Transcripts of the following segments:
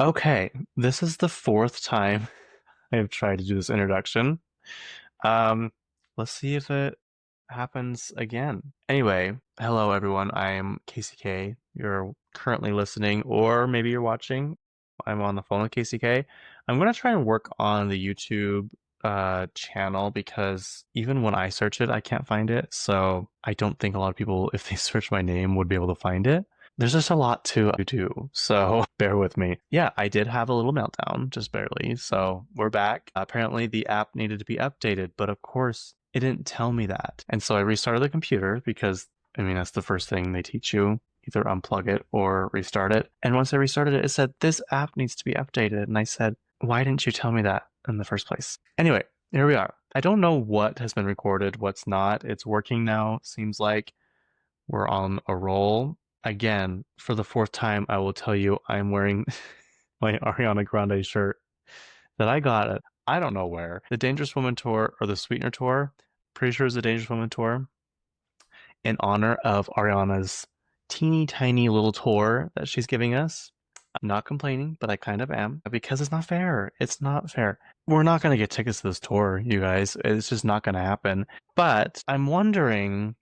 Okay, this is the fourth time I have tried to do this introduction. Um, let's see if it happens again. Anyway, hello everyone. I am Kacey K. You're currently listening, or maybe you're watching. I'm on the phone with Kacey K. I'm gonna try and work on the YouTube channel because even when I search it, I can't find it. So I don't think a lot of people, if they search my name, would be able to find it. There's just a lot to do, so bear with me. Yeah, I did have a little meltdown, just barely. So we're back. Apparently, the app needed to be updated, but of course, it didn't tell me that. And so I restarted the computer because, I mean, that's the first thing they teach you. Either unplug it or restart it. And once I restarted it, it said, this app needs to be updated. And I said, why didn't you tell me that in the first place? Anyway, here we are. I don't know what has been recorded, what's not. It's working now. Seems like we're on a roll. Again, for the fourth time, I will tell you I'm wearing my Ariana Grande shirt that I got at I don't know where. The Dangerous Woman tour or the Sweetener tour. Pretty sure it's the Dangerous Woman tour in honor of Ariana's teeny tiny little tour that she's giving us. I'm not complaining, but I kind of am because it's not fair. It's not fair. We're not going to get tickets to this tour, you guys. It's just not going to happen. But I'm wondering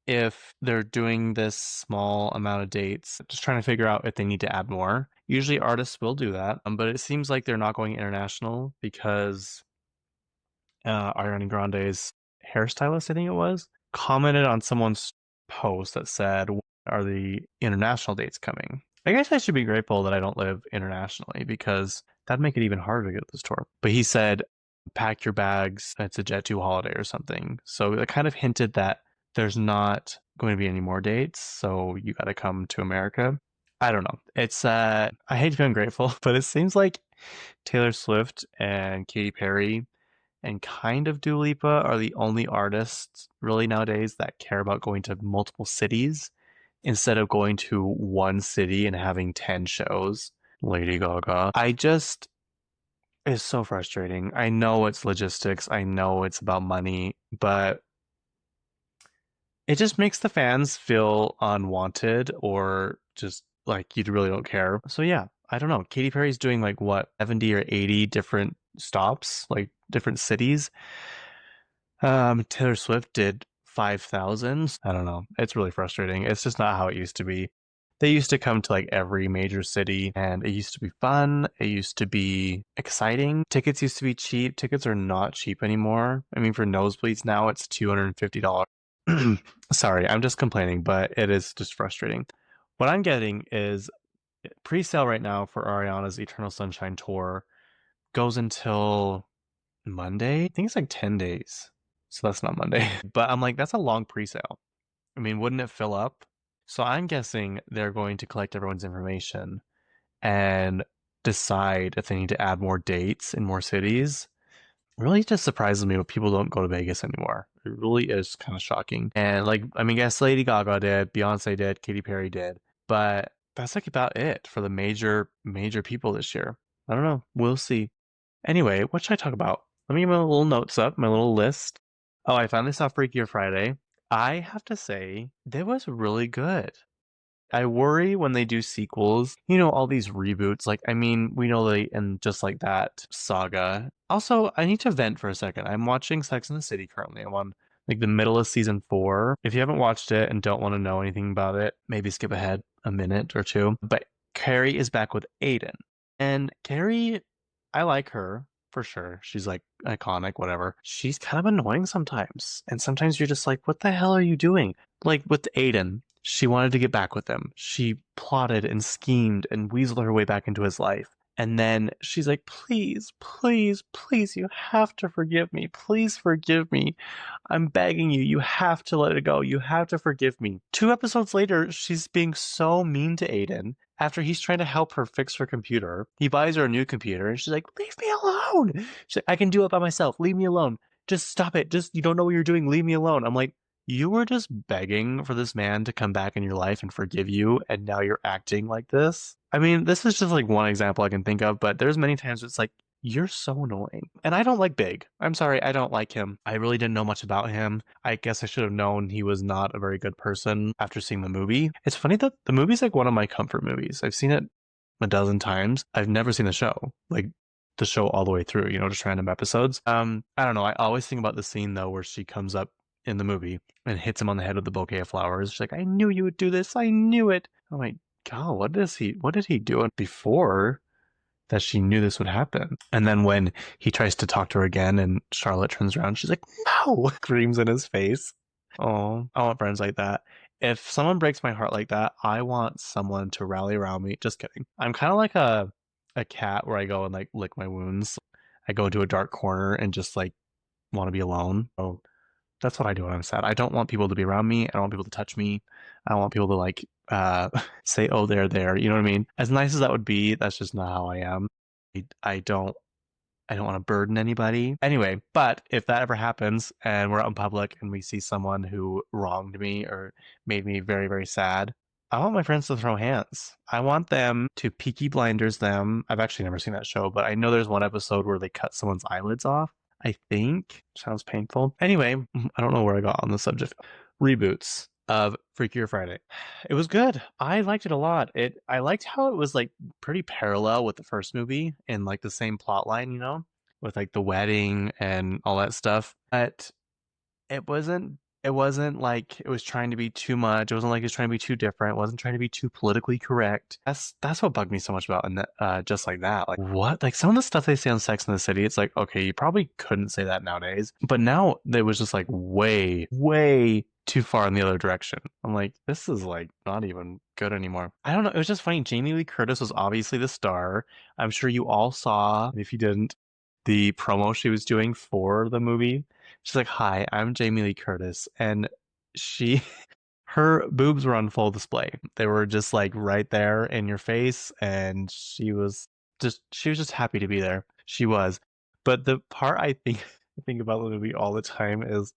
if they're doing this small amount of dates, just trying to figure out if they need to add more. Usually artists will do that, but it seems like they're not going international because Ariana Grande's hairstylist, I think it was, commented on someone's post that said, are the international dates coming? I guess I should be grateful that I don't live internationally because that'd make it even harder to get this tour. But he said, pack your bags, it's a Jet 2 holiday or something. So it kind of hinted that there's not going to be any more dates, so you got to come to America. I don't know. It's I hate to be ungrateful, but it seems like Taylor Swift and Katy Perry and kind of Dua Lipa are the only artists really nowadays that care about going to multiple cities instead of going to one city and having 10 shows. Lady Gaga. I just, it's so frustrating. I know it's logistics, I know it's about money, but it just makes the fans feel unwanted or just like you really don't care. So yeah, I don't know. Katy Perry's doing like what, 70 or 80 different stops, like different cities. Taylor Swift did 5,000. I don't know. It's really frustrating. It's just not how it used to be. They used to come to like every major city and it used to be fun. It used to be exciting. Tickets used to be cheap. Tickets are not cheap anymore. I mean, for nosebleeds now, it's $250. Sorry, I'm just complaining, but it is just frustrating. What I'm getting is pre-sale right now for Ariana's Eternal Sunshine tour goes until Monday. I think it's like 10 days. So that's not Monday. But I'm like, that's a long pre-sale. I mean, wouldn't it fill up? So I'm guessing they're going to collect everyone's information and decide if they need to add more dates in more cities. It really just surprises me when people don't go to Vegas anymore. It really is kind of shocking. And like, I mean, yes, Lady Gaga did, Beyonce did, Katy Perry did, but that's like about it for the major people this year. I don't know. We'll see. Anyway, what should I talk about? Let me get my little notes up, my little list. Oh, I finally saw Freakier Friday. I have to say, that was really good. I worry when they do sequels, all these reboots. Like, I mean, we know they, and just like that saga. Also, I need to vent for a second. I'm watching Sex and the City currently. I'm on like the middle of season 4. If you haven't watched it and don't want to know anything about it, maybe skip ahead a minute or two. But Carrie is back with Aiden. And Carrie, I like her for sure. She's like iconic, whatever. She's kind of annoying sometimes. And sometimes you're just like, what the hell are you doing? Like with Aiden, she wanted to get back with him. She plotted and schemed and weaseled her way back into his life. And then she's like, please, please, please, you have to forgive me. Please forgive me. I'm begging you. You have to let it go. You have to forgive me. 2 episodes later, she's being so mean to Aiden. After he's trying to help her fix her computer, he buys her a new computer and she's like, leave me alone. She's like, I can do it by myself. Leave me alone. Just stop it. Just, you don't know what you're doing. Leave me alone. I'm like, you were just begging for this man to come back in your life and forgive you, and now you're acting like this. I mean, this is just like one example I can think of, but there's many times it's like, you're so annoying. And I don't like Big. I'm sorry, I don't like him. I really didn't know much about him. I guess I should have known he was not a very good person after seeing the movie. It's funny that the movie's like one of my comfort movies. I've seen it a dozen times. I've never seen the show, like the show all the way through, just random episodes. I don't know. I always think about the scene though where she comes up in the movie and hits him on the head with the bouquet of flowers. She's like, I knew you would do this. I knew it. I'm like, God, what did he do before that she knew this would happen? And then when he tries to talk to her again and Charlotte turns around, she's like, no, screams in his face. Oh, I want friends like that. If someone breaks my heart like that, I want someone to rally around me. Just kidding. I'm kind of like a cat where I go and like lick my wounds. I go into a dark corner and just like want to be alone. Oh, that's what I do when I'm sad. I don't want people to be around me. I don't want people to touch me. I don't want people to like say, "Oh, they're there." You know what I mean? As nice as that would be, that's just not how I am. I don't I don't want to burden anybody. Anyway, but if that ever happens and we're out in public and we see someone who wronged me or made me very, very sad, I want my friends to throw hands. I want them to Peaky Blinders them. I've actually never seen that show, but I know there's one episode where they cut someone's eyelids off. I think. Sounds painful. Anyway, I don't know where I got on the subject. Reboots of Freakier Friday. It was good. I liked it a lot. I liked how it was like pretty parallel with the first movie and like the same plot line, with like the wedding and all that stuff. But it wasn't like it was trying to be too much. It wasn't like it was trying to be too different. It wasn't trying to be too politically correct. That's what bugged me so much about and just like that. Like what? Like some of the stuff they say on Sex and the City, it's like, okay, you probably couldn't say that nowadays. But now it was just like way, way too far in the other direction. I'm like, this is like not even good anymore. I don't know. It was just funny. Jamie Lee Curtis was obviously the star. I'm sure you all saw, if you didn't, the promo she was doing for the movie. She's like, "Hi, I'm Jamie Lee Curtis," and she, her boobs were on full display. They were just like right there in your face, and she was just happy to be there. She was, but the part I think I think about the movie all the time is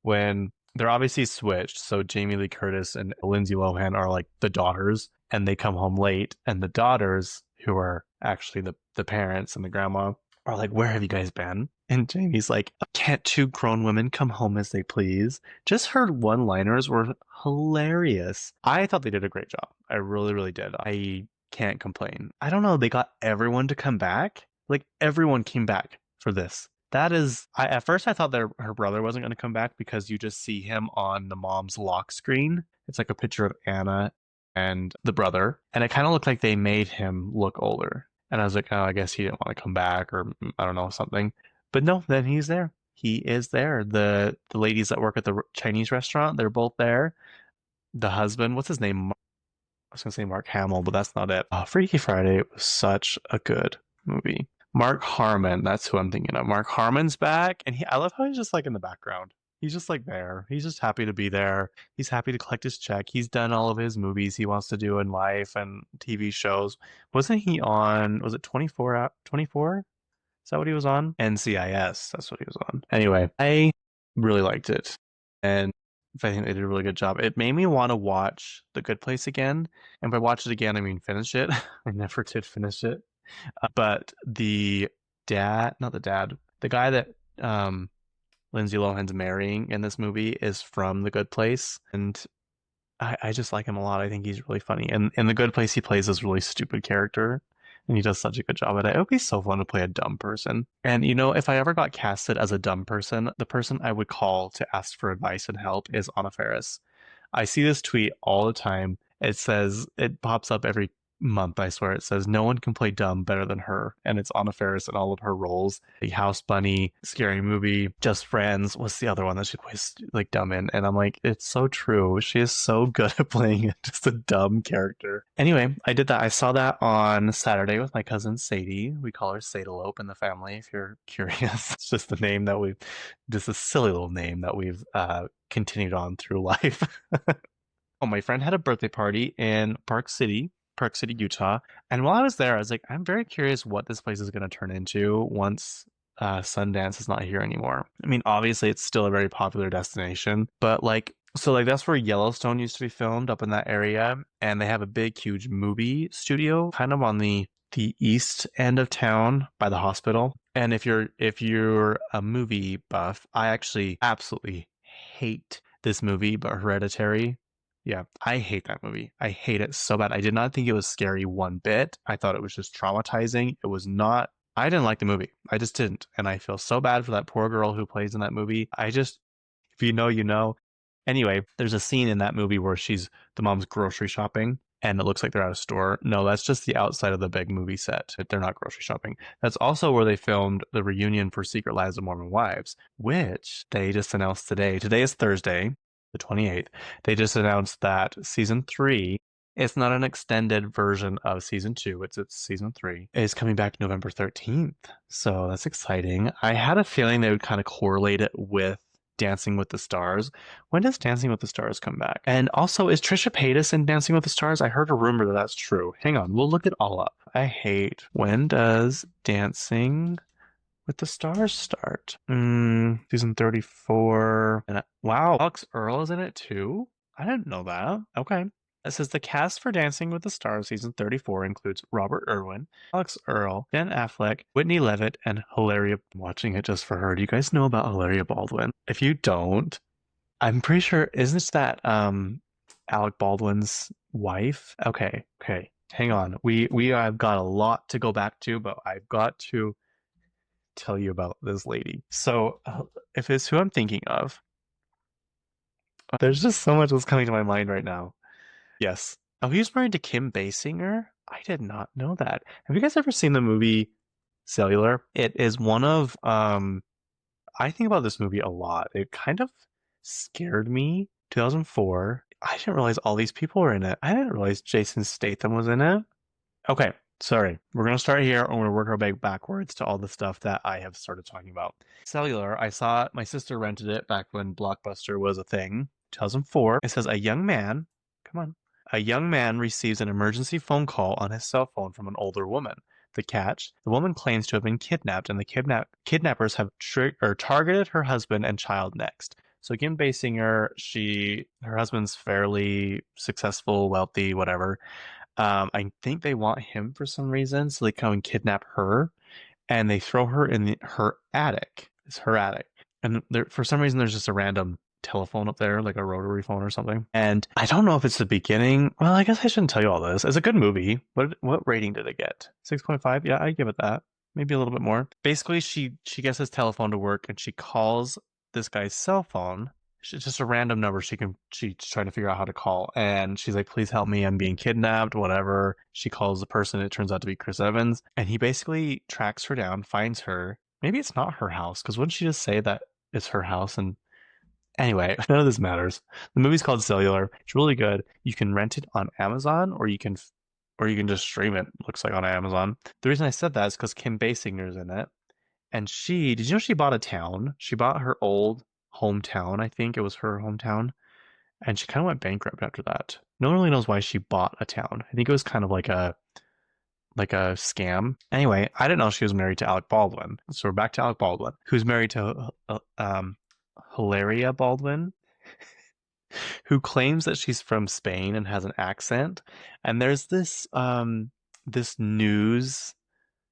when they're obviously switched. So Jamie Lee Curtis and Lindsay Lohan are like the daughters, and they come home late, and the daughters, who are actually the parents and the grandma, are like, "Where have you guys been?" And Jamie's like, "Can't two grown women come home as they please?" Just her one-liners were hilarious. I thought they did a great job. I really, really did. I can't complain. I don't know, they got everyone to come back. Like everyone came back for this. That is, at first I thought her brother wasn't going to come back because you just see him on the mom's lock screen. It's like a picture of Anna and the brother, and it kind of looked like they made him look older. And I was like, oh, I guess he didn't want to come back, or I don't know, something. But no, then he's there. He is there. The ladies that work at the Chinese restaurant, they're both there. The husband, what's his name? I was gonna say Mark Hamill, but that's not it. Freaky Friday was such a good movie. Mark Harmon, that's who I'm thinking of. Mark Harmon's back, and I love how he's just like in the background. He's just like there. He's just happy to be there. He's happy to collect his check. He's done all of his movies he wants to do in life and TV shows. Wasn't he on, was it 24? 24? Is that what he was on? NCIS. That's what he was on. Anyway, I really liked it. And I think they did a really good job. It made me want to watch The Good Place again. And by watch it again, I mean finish it. I never did finish it. But not the dad, the guy that Lindsay Lohan's marrying in this movie is from The Good Place. And I just like him a lot. I think he's really funny. And in The Good Place, he plays this really stupid character. And he does such a good job at it. It would be so fun to play a dumb person. And if I ever got casted as a dumb person, the person I would call to ask for advice and help is Anna Faris. I see this tweet all the time. It pops up every month, I swear. It says, no one can play dumb better than her. And it's Anna Faris in all of her roles. The House Bunny, Scary Movie, Just Friends. What's the other one that she plays like dumb in? And I'm like, it's so true. She is so good at playing just a dumb character. Anyway, I did that. I saw that on Saturday with my cousin Sadie. We call her Sadalope in the family, if you're curious. It's just the name that just a silly little name that we've continued on through life. Oh, my friend had a birthday party in Park City, Utah. And while I was there, I was like, I'm very curious what this place is going to turn into once Sundance is not here anymore. I mean, obviously, it's still a very popular destination, but that's where Yellowstone used to be filmed, up in that area. And they have a big, huge movie studio kind of on the east end of town by the hospital. And if you're a movie buff, I actually absolutely hate this movie, but Hereditary. Yeah, I hate that movie. I hate it so bad. I did not think it was scary one bit. I thought it was just traumatizing. It was not. I didn't like the movie. I just didn't. And I feel so bad for that poor girl who plays in that movie. I just, if you know, you know. Anyway, there's a scene in that movie where the mom's grocery shopping and it looks like they're at a store. No, that's just the outside of the big movie set. They're not grocery shopping. That's also where they filmed the reunion for Secret Lives of Mormon Wives, which they just announced today. Today is Thursday, the 28th. They just announced that season 3, it's not an extended version of season 2, it's season 3, is coming back November 13th. So that's exciting. I had a feeling they would kind of correlate it with Dancing with the Stars. When does Dancing with the Stars come back? And also, is Trisha Paytas in Dancing with the Stars? I heard a rumor that that's true. Hang on, we'll look it all up. I hate. When does Dancing with the Stars start? Season 34. And wow, Alex Earl is in it too? I didn't know that. Okay. It says the cast for Dancing with the Stars season 34 includes Robert Irwin, Alex Earl, Ben Affleck, Whitney Levitt, and Hilaria. I'm watching it just for her. Do you guys know about Hilaria Baldwin? If you don't, I'm pretty sure, isn't that Alec Baldwin's wife? Okay, okay. Hang on. We have got a lot to go back to, but I've got to tell you about this lady. So, if it's who I'm thinking of, there's just so much that's coming to my mind right now. Yes. Oh, he was married to Kim Basinger? I did not know that. Have you guys ever seen the movie Cellular? It is one of I think about this movie a lot. It kind of scared me. 2004. I didn't realize all these people were in it. I didn't realize Jason Statham was in it. Okay, sorry. We're going to start here and we're going to work our way backwards to all the stuff that I have started talking about. Cellular, I saw my sister rented it back when Blockbuster was a thing, 2004. It says a young man, come on, a young man receives an emergency phone call on his cell phone from an older woman. The catch, the woman claims to have been kidnapped and the kidnappers have targeted her husband and child next. So Kim Basinger, her husband's fairly successful, wealthy, whatever. I think they want him for some reason, so they come and kidnap her, and they throw her in her attic. It's her attic, and for some reason there's just a random telephone up there, like a rotary phone or something. And I don't know if it's the beginning. Well, I guess I shouldn't tell you all this. It's a good movie. What rating did it get? 6.5. Yeah, I give it that. Maybe a little bit more. Basically, she gets his telephone to work, and she calls this guy's cell phone. It's just a random number she's trying to figure out how to call, and she's like, please help me, I'm being kidnapped, whatever. She calls the person, it turns out to be Chris Evans, and he basically tracks her down, finds her. Maybe it's not her house, because wouldn't she just say that it's her house? And anyway, none of this matters. The movie's called Cellular. It's really good. You can rent it on Amazon, or you can just stream it. Looks like on Amazon. The reason I said that is because Kim Basinger's in it, and did you know she bought a town? She bought her old hometown. I think it was her hometown, and she kind of went bankrupt after that. No one really knows why she bought a town. I think it was kind of like a scam. Anyway, I didn't know she was married to Alec Baldwin. So we're back to Alec Baldwin, who's married to Hilaria Baldwin, who claims that she's from Spain and has an accent. And there's this news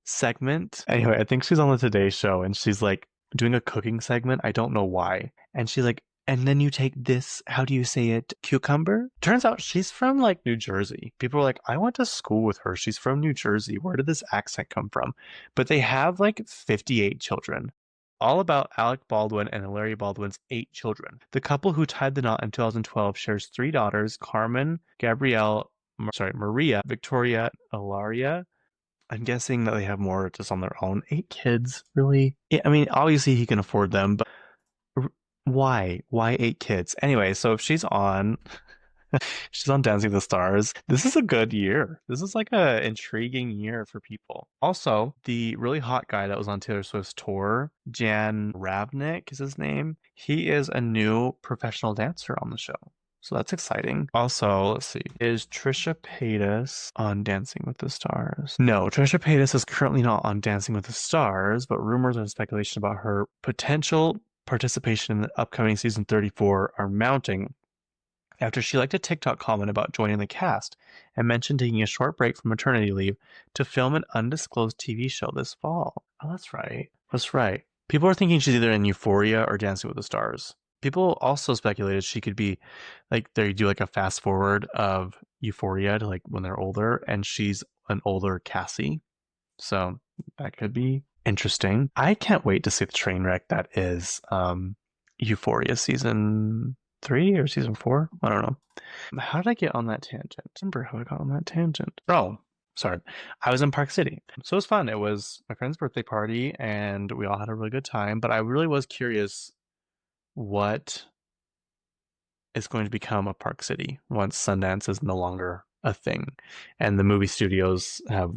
segment. Anyway, I think she's on the Today Show and she's like doing a cooking segment. I don't know why. And she's like, and then you take this, how do you say it, cucumber? Turns out she's from like New Jersey. People are like, I went to school with her. She's from New Jersey. Where did this accent come from? But they have like 58 children. All about Alec Baldwin and Hilaria Baldwin's 8 children. The couple who tied the knot in 2012 shares 3 daughters, Carmen, Maria, Victoria, Ilaria. I'm guessing that they have more just on their own. 8 kids, really? Yeah, I mean, obviously he can afford them, but why? Why 8 kids? Anyway, so if she's on Dancing with the Stars, this is a good year. This is like a intriguing year for people. Also, the really hot guy that was on Taylor Swift's tour, Jan Ravnik is his name. He is a new professional dancer on the show. So that's exciting. Also, let's see. Is Trisha Paytas on Dancing with the Stars? No, Trisha Paytas is currently not on Dancing with the Stars, but rumors and speculation about her potential participation in the upcoming season 34 are mounting after she liked a TikTok comment about joining the cast and mentioned taking a short break from maternity leave to film an undisclosed TV show this fall. Oh, that's right. That's right. People are thinking she's either in Euphoria or Dancing with the Stars. People also speculated she could be like they do like a fast forward of Euphoria to like when they're older, and she's an older Cassie. So that could be interesting. I can't wait to see the train wreck that is Euphoria season 3 or season 4. I don't know. How did I get on that tangent? Remember how I got on that tangent? Oh, sorry. I was in Park City. So it was fun. It was my friend's birthday party and we all had a really good time. But I really was curious what is going to become of Park City once Sundance is no longer a thing. And the movie studios have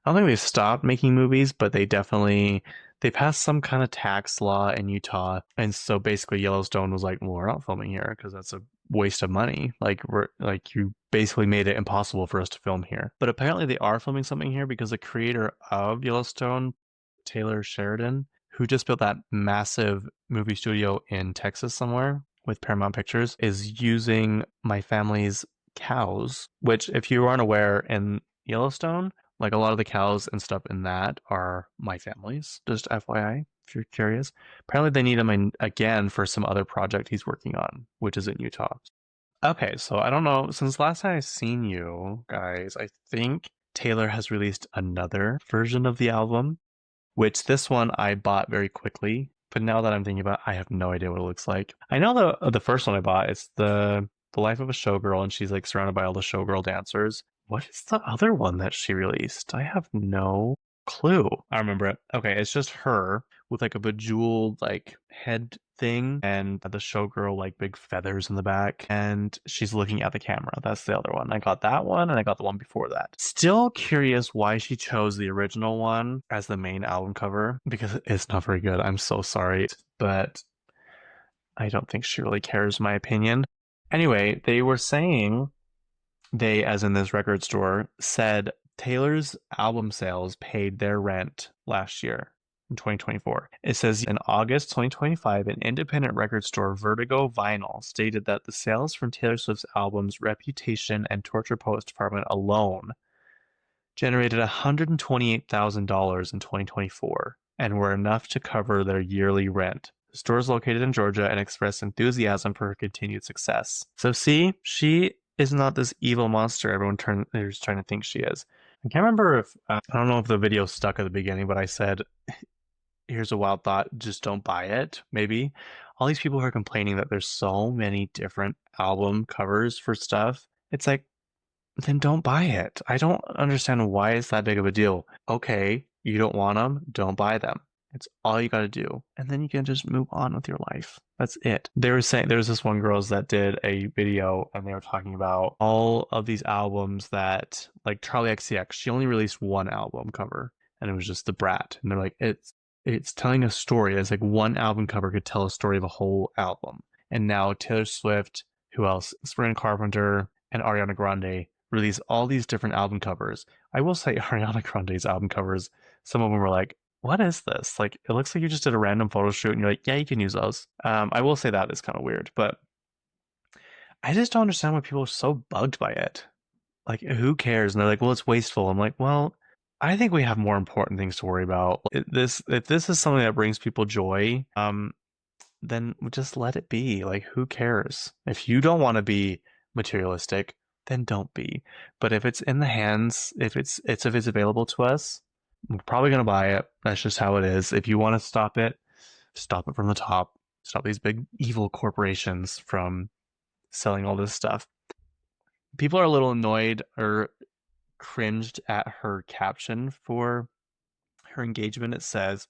I don't think they stopped making movies, but they passed some kind of tax law in Utah, and so basically Yellowstone was like, "Well, we're not filming here because that's a waste of money. You basically made it impossible for us to film here." But apparently they are filming something here because the creator of Yellowstone, Taylor Sheridan, who just built that massive movie studio in Texas somewhere with Paramount Pictures, is using my family's cows, which, if you aren't aware, in Yellowstone, like a lot of the cows and stuff in that are my family's, just FYI, if you're curious. Apparently they need him again for some other project he's working on, which is in Utah. Okay, so I don't know. Since last time I've seen you guys, I think Taylor has released another version of the album, which this one I bought very quickly. But now that I'm thinking about it, I have no idea what it looks like. I know the first one I bought, it's the life of a showgirl, and she's like surrounded by all the showgirl dancers. What is the other one that she released? I have no clue. I remember it. Okay, it's just her with like a bejeweled like head thing and the showgirl like big feathers in the back, and she's looking at the camera. That's the other one. I got that one and I got the one before that. Still curious why she chose the original one as the main album cover because it's not very good. I'm so sorry, but I don't think she really cares, my opinion. Anyway, they were saying they, as in this record store, said Taylor's album sales paid their rent last year in 2024. It says in August 2025, an independent record store, Vertigo Vinyl, stated that the sales from Taylor Swift's albums Reputation and Torture Poets Department alone generated $128,000 in 2024 and were enough to cover their yearly rent. The store is located in Georgia and expressed enthusiasm for her continued success. So see, she is not this evil monster everyone is trying to think she is. I can't remember if I don't know if the video stuck at the beginning, but I said, "Here's a wild thought: just don't buy it." Maybe all these people who are complaining that there's so many different album covers for stuff. It's like, then don't buy it. I don't understand why it's that big of a deal. Okay, you don't want them, don't buy them. It's all you got to do. And then you can just move on with your life. That's it. They were saying there was this one girls that did a video and they were talking about all of these albums that like Charlie XCX, she only released one album cover and it was just The Brat. And they're like, it's telling a story. It's like one album cover could tell a story of a whole album. And now Taylor Swift, who else? Sabrina Carpenter and Ariana Grande release all these different album covers. I will say Ariana Grande's album covers, some of them were like, what is this? Like, it looks like you just did a random photo shoot and you're like, yeah, you can use those. I will say that is kind of weird, but I just don't understand why people are so bugged by it. Like, who cares? And they're like, well, it's wasteful. I'm like, well, I think we have more important things to worry about. If this is something that brings people joy, then just let it be. Like, who cares? If you don't want to be materialistic, then don't be. But if it's in the hands, if it's available to us, we're probably gonna buy it. That's just how it is. If you want to stop it from the top. Stop these big evil corporations from selling all this stuff. People are a little annoyed or cringed at her caption for her engagement. It says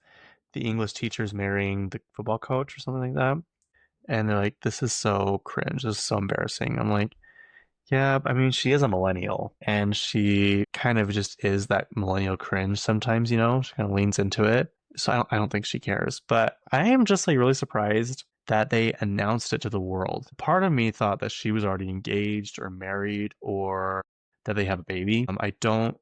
the English teacher's marrying the football coach or something like that. And they're like, this is so cringe. This is so embarrassing. I'm like, yeah, I mean, she is a millennial and she kind of just is that millennial cringe sometimes, you know, she kind of leans into it. So I don't think she cares, but I am just like really surprised that they announced it to the world. Part of me thought that she was already engaged or married or that they have a baby. I don't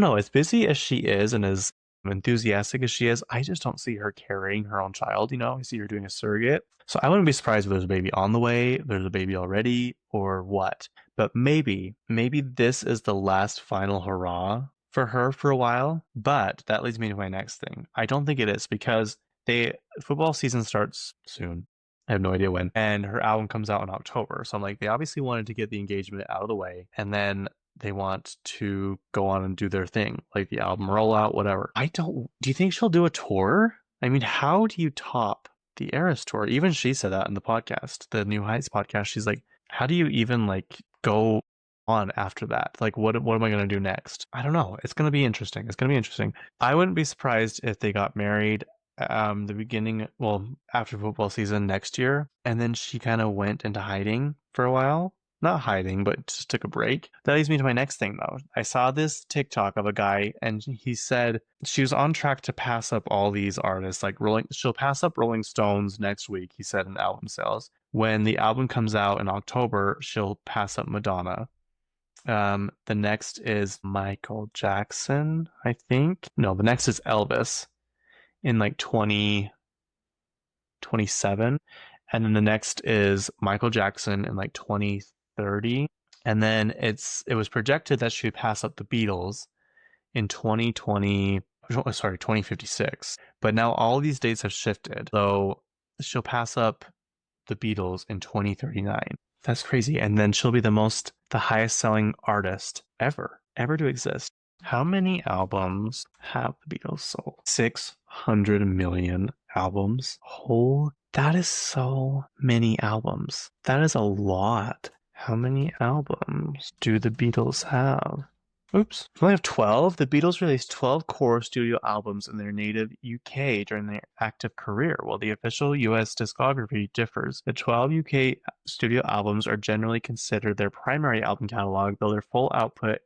know. As busy as she is and as enthusiastic as she is, I just don't see her carrying her own child. You know, I see her doing a surrogate. So I wouldn't be surprised if there's a baby on the way, there's a baby already, or what. But maybe this is the last final hurrah for her for a while. But that leads me to my next thing. I don't think it is because they football season starts soon. I have no idea when. And her album comes out in October. So I'm like, they obviously wanted to get the engagement out of the way. And then they want to go on and do their thing, like the album rollout, whatever. Do you think she'll do a tour? I mean, how do you top the Eras tour? Even she said that in the podcast, the New Heights podcast. She's like, how do you even like go on after that? Like, what am I going to do next? I don't know. It's going to be interesting. It's going to be interesting. I wouldn't be surprised if they got married the beginning, well, after football season next year, and then she kind of went into hiding for a while. Not hiding, but just took a break. That leads me to my next thing, though. I saw this TikTok of a guy, and he said she was on track to pass up all these artists. Like she'll pass up Rolling Stones next week. He said in album sales. When the album comes out in October, she'll pass up Madonna. The next is Michael Jackson, I think. No, the next is Elvis in like 2027. And then the next is Michael Jackson in like 2030. And then it was projected that she would pass up the Beatles in 2056. But now all these dates have shifted. So she'll pass up the Beatles in 2039. That's crazy. And then she'll be the highest selling artist ever to exist. How many albums have the Beatles sold? 600 million albums. That is so many albums. That is a lot. How many albums do the Beatles have? Oops. They only have 12. The Beatles released 12 core studio albums in their native UK during their active career, while the official US discography differs. The 12 UK studio albums are generally considered their primary album catalog, though their full output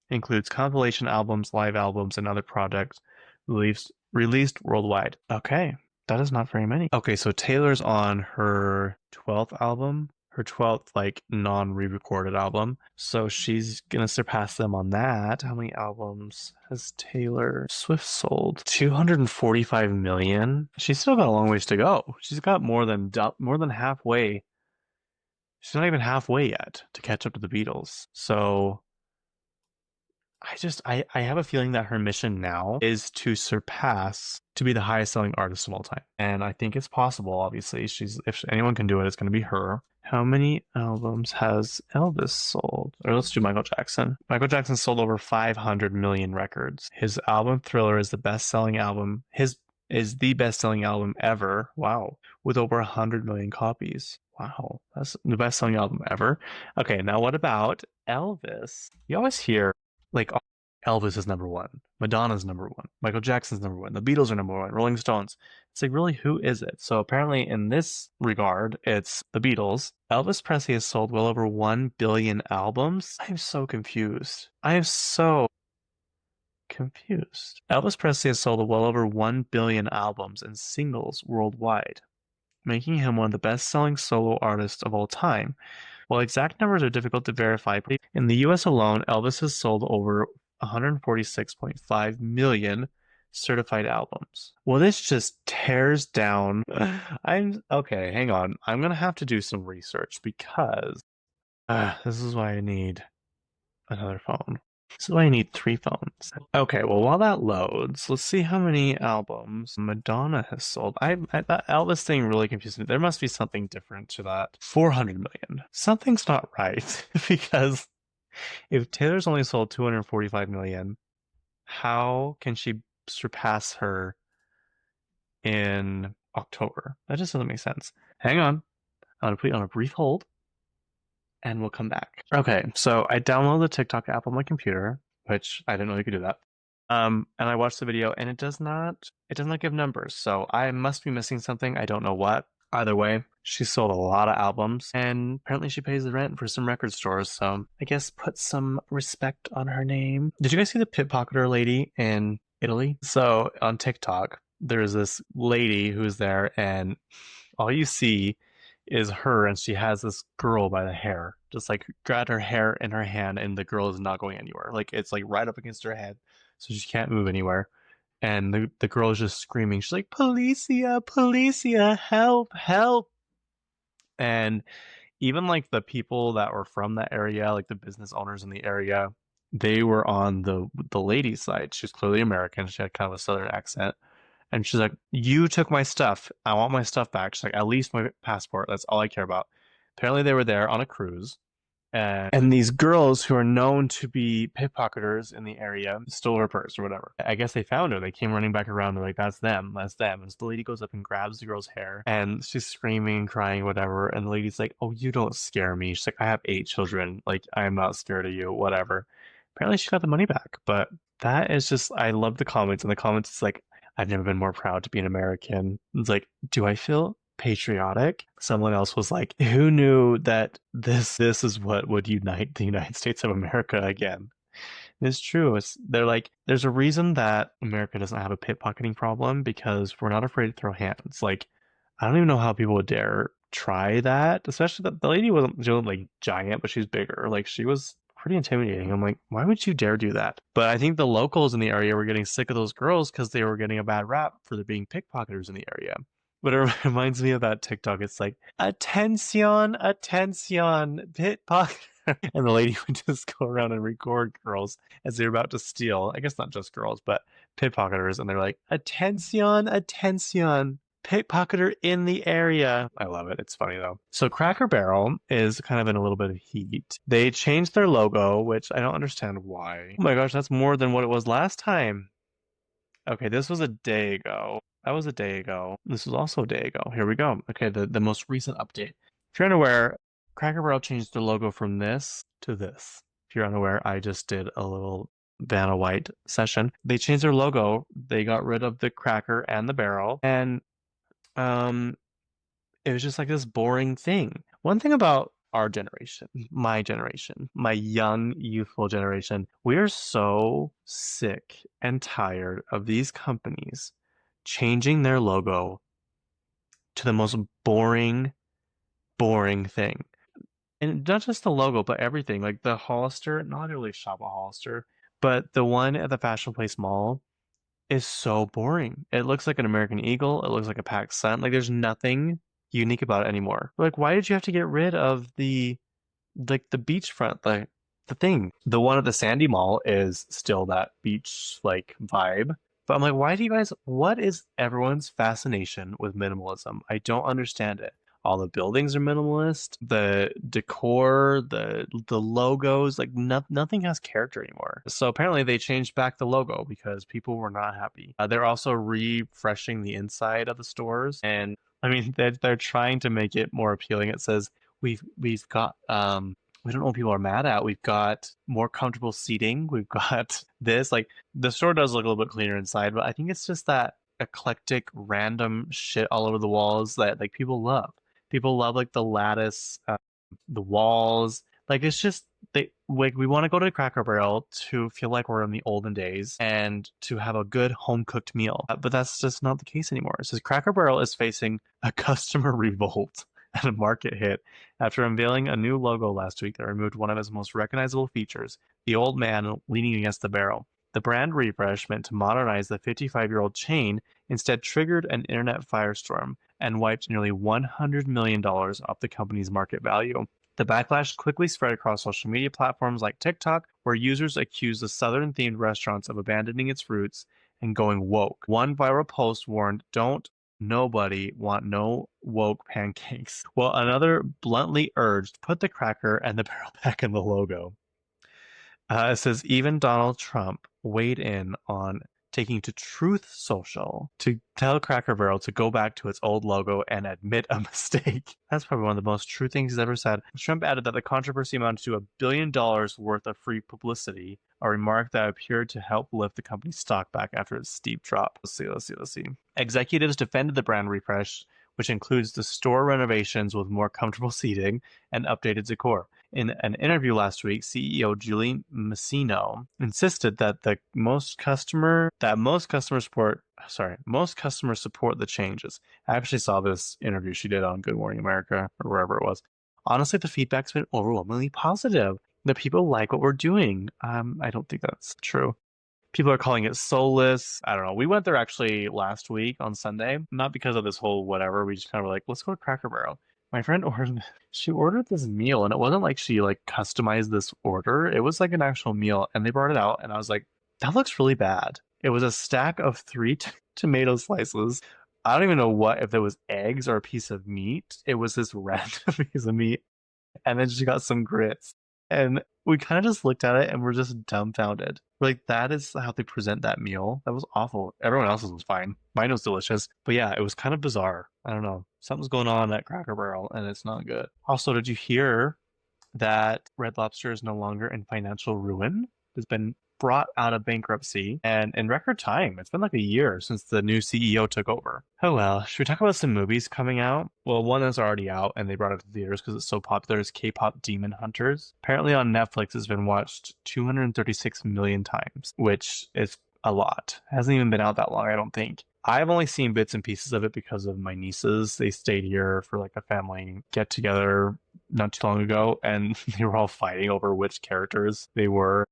includes compilation albums, live albums, and other projects released worldwide. Okay, that is not very many. Okay, so Taylor's on her 12th album, her 12th like non-re-recorded album. So she's gonna surpass them on that. How many albums has Taylor Swift sold? 245 million. She's still got a long ways to go. She's got more than halfway. She's not even halfway yet to catch up to the Beatles. So I have a feeling that her mission now is to be the highest selling artist of all time. And I think it's possible, obviously. If anyone can do it, it's gonna be her. How many albums has Elvis sold? Or let's do Michael Jackson. Michael Jackson sold over 500 million records. His album Thriller is the best-selling album. His is the best-selling album ever. Wow. With over 100 million copies. Wow. That's the best-selling album ever. Okay, now what about Elvis? You always hear like Elvis is number one, Madonna's number one, Michael Jackson's number one, the Beatles are number one, Rolling Stones. It's like, really, who is it? So apparently in this regard, it's the Beatles. Elvis Presley has sold well over 1 billion albums. I'm so confused. I am so confused. Elvis Presley has sold well over 1 billion albums and singles worldwide, making him one of the best-selling solo artists of all time. While exact numbers are difficult to verify, in the US alone, Elvis has sold over 146.5 million certified albums. Well, this just tears down. I'm okay, hang on. I'm gonna have to do some research because this is why I need another phone. This is why I need 3 phones. Okay, well, while that loads, let's see how many albums Madonna has sold. That Elvis thing really confused me. There must be something different to that. 400 million. Something's not right because if Taylor's only sold 245 million, how can she surpass her in October? That just doesn't make sense. Hang on. I'm gonna put you on a brief hold and we'll come back. Okay, so I downloaded the TikTok app on my computer, which I didn't know you could do that. And I watched the video and it does not give numbers. So I must be missing something. I don't know what. Either way, she sold a lot of albums and apparently she pays the rent for some record stores. So I guess put some respect on her name. Did you guys see the pickpocketer lady in Italy? So on TikTok, there's this lady who's there and all you see is her and she has this girl by the hair, just like got her hair in her hand and the girl is not going anywhere. Like it's like right up against her head, so she can't move anywhere. And the girl is just screaming. She's like, Policia, Policia, help, help. And even like the people that were from that area, like the business owners in the area, they were on the lady's side. She's clearly American. She had kind of a southern accent. And she's like, "You took my stuff. I want my stuff back." She's like, "At least my passport. That's all I care about." Apparently, they were there on a cruise, and these girls who are known to be pickpocketers in the area stole her purse or whatever. I guess they found her. They came running back around. They're like, "That's them. That's them." And so the lady goes up and grabs the girl's hair, and she's screaming and crying, whatever. And the lady's like, "Oh, you don't scare me." She's like, "I have 8 children. Like, I am not scared of you. Whatever." Apparently, she got the money back. But that is just, I love the comments. And the comments is like, "I've never been more proud to be an American." It's like, do I feel patriotic? Someone else was like, "Who knew that this is what would unite the United States of America again?" It's true. They're like, there's a reason that America doesn't have a pickpocketing problem because we're not afraid to throw hands. Like, I don't even know how people would dare try that, especially that the lady wasn't, she wasn't like giant, but she's bigger. Like, she was pretty intimidating. I'm like, why would you dare do that? But I think the locals in the area were getting sick of those girls because they were getting a bad rap for being pickpocketers in the area. But it reminds me of that TikTok. It's like, attention, attention, pickpocket. And the lady would just go around and record girls as they're about to steal. I guess not just girls, but pickpocketers. And they're like, attention, attention, pickpocketer in the area. I love it. It's funny though. So Cracker Barrel is kind of in a little bit of heat. They changed their logo, which I don't understand why. Oh my gosh, that's more than what it was last time. Okay, this was a day ago. That was a day ago. This was also a day ago. Here we go. Okay, the most recent update. If you're unaware, Cracker Barrel changed their logo from this to this. If you're unaware, I just did a little Vanna White session. They changed their logo. They got rid of the cracker and the barrel, and um, it was just like this boring thing. One thing about our generation, my young, youthful generation, we are so sick and tired of these companies changing their logo to the most boring, boring thing. And not just the logo, but everything. Like the Hollister, not really shop at Hollister, but the one at the Fashion Place Mall is so boring. It looks like an American Eagle. It looks like a Pac Sun. Like there's nothing unique about it anymore. Like why did you have to get rid of the beachfront, the thing? The one at the Sandy Mall is still that beach like vibe. But I'm like, why do you guys, what is everyone's fascination with minimalism? I don't understand it. All the buildings are minimalist, the decor, the logos, like nothing has character anymore. So apparently they changed back the logo because people were not happy. They're also refreshing the inside of the stores, and I mean they're trying to make it more appealing. It says we've got we don't know what people are mad at. We've got more comfortable seating. We've got this. Like the store does look a little bit cleaner inside, but I think it's just that eclectic random shit all over the walls that like people love. People love like the lattice, the walls. Like it's just they like we want to go to Cracker Barrel to feel like we're in the olden days and to have a good home cooked meal. But that's just not the case anymore. It says Cracker Barrel is facing a customer revolt and a market hit after unveiling a new logo last week that removed one of its most recognizable features, the old man leaning against the barrel. The brand refresh meant to modernize the 55-year-old chain instead triggered an internet firestorm and wiped nearly $100 million off the company's market value. The backlash quickly spread across social media platforms like TikTok, where users accused the Southern-themed restaurants of abandoning its roots and going woke. One viral post warned, "Don't nobody want no woke pancakes," while another bluntly urged, "Put the cracker and the barrel back in the logo." It says even Donald Trump weighed in on taking to Truth Social to tell Cracker Barrel to go back to its old logo and admit a mistake. That's probably one of the most true things he's ever said. Trump added that the controversy amounted to $1 billion worth of free publicity, a remark that appeared to help lift the company's stock back after its steep drop. Let's see. Executives defended the brand refresh, which includes the store renovations with more comfortable seating and updated decor. In an interview last week, CEO Julie Massino insisted that most customers support the changes. I actually saw this interview she did on Good Morning America or wherever it was. Honestly, the feedback's been overwhelmingly positive. The people like what we're doing. I don't think that's true. People are calling it soulless. I don't know. We went there actually last week on Sunday, not because of this whole whatever. We just kind of were like, let's go to Cracker Barrel. My friend ordered this meal, and it wasn't like she like customized this order. It was like an actual meal, and they brought it out, and I was like, that looks really bad. It was a stack of three tomato slices. I don't even know what, if there was eggs or a piece of meat. It was this random piece of meat. And then she got some grits. And we kind of just looked at it and we're just dumbfounded. We're like, that is how they present that meal. That was awful. Everyone else's was fine. Mine was delicious. But yeah, it was kind of bizarre. I don't know. Something's going on at Cracker Barrel and it's not good. Also, did you hear that Red Lobster is no longer in financial ruin? It's been brought out of bankruptcy and in record time. It's been like a year since the new CEO took over. Oh well, should we talk about some movies coming out? Well, one is already out and they brought it to theaters because it's so popular. Is K-pop Demon Hunters. Apparently on Netflix it's been watched 236 million times, which is a lot. It hasn't even been out that long, I don't think. I've only seen bits and pieces of it because of my nieces. They stayed here for like a family get together not too long ago, and they were all fighting over which characters they were.